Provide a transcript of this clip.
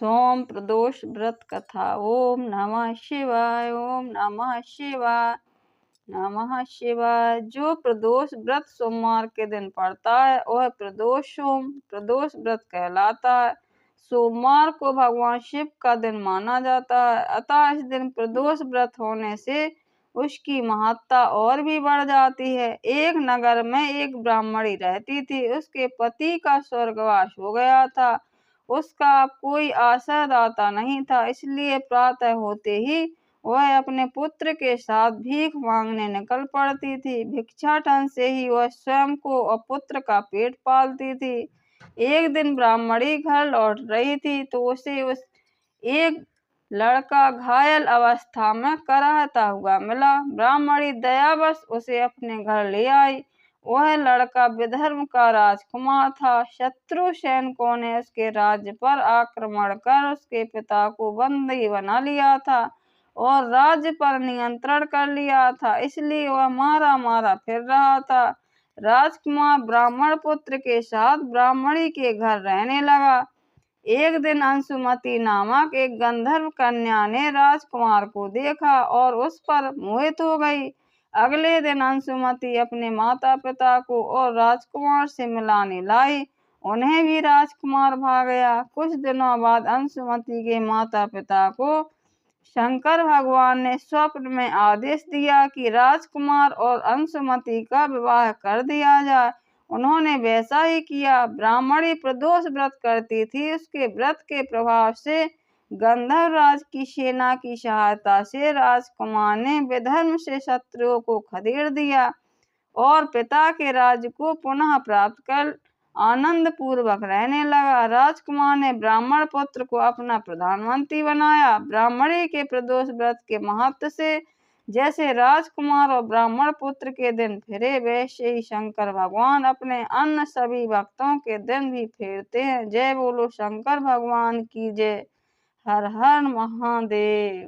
सोम प्रदोष व्रत कथा। ओम नमः शिवाय। ओम नमः शिवाय। नमः शिवाय। जो प्रदोष व्रत सोमवार के दिन पड़ता है वह प्रदोष व्रत कहलाता है। सोमवार को भगवान शिव का दिन माना जाता है, अतः इस दिन प्रदोष व्रत होने से उसकी महत्ता और भी बढ़ जाती है। एक नगर में एक ब्राह्मणी रहती थी। उसके पति का स्वर्गवास हो गया था। उसका अब कोई आश्रयदाता नहीं था, इसलिए प्रातः होते ही वह अपने पुत्र के साथ भीख मांगने निकल पड़ती थी। भिक्षाटन से ही वह स्वयं को और पुत्र का पेट पालती थी। एक दिन ब्राह्मणी घर लौट रही थी तो उसे एक लड़का घायल अवस्था में कराहता हुआ मिला। ब्राह्मणी दयावश उसे अपने घर ले आई। वह लड़का विदर्भ का राजकुमार था। शत्रु सैनिकों ने उसके राज्य पर आक्रमण कर उसके पिता को बंदी बना लिया था और राज्य पर नियंत्रण कर लिया था, इसलिए वह मारा मारा फिर रहा था। राजकुमार ब्राह्मण पुत्र के साथ ब्राह्मणी के घर रहने लगा। एक दिन अंशुमति नामक एक गंधर्व कन्या ने राजकुमार को देखा और उस पर मोहित हो गई। अगले दिन अंशुमति अपने माता पिता को और राजकुमार से मिलाने लाई। उन्हें भी राजकुमार भा गया। कुछ दिनों बाद अंशुमति के माता पिता को शंकर भगवान ने स्वप्न में आदेश दिया कि राजकुमार और अंशुमति का विवाह कर दिया जाए। उन्होंने वैसा ही किया। ब्राह्मणी प्रदोष व्रत करती थी। उसके व्रत के प्रभाव से गंधर्व राज की सेना की सहायता से राजकुमार ने विधर्म से शत्रुओं को खदेड़ दिया और पिता के राज्य को पुनः प्राप्त कर आनंद पूर्वक रहने लगा। राजकुमार ने ब्राह्मण पुत्र को अपना प्रधानमंत्री बनाया। ब्राह्मणी के प्रदोष व्रत के महत्व से जैसे राजकुमार और ब्राह्मण पुत्र के दिन फिरे, वैसे ही शंकर भगवान अपने अन्य सभी भक्तों के दिन भी फेरते हैं। जय बोलो शंकर भगवान की जय। हर हर महादेव।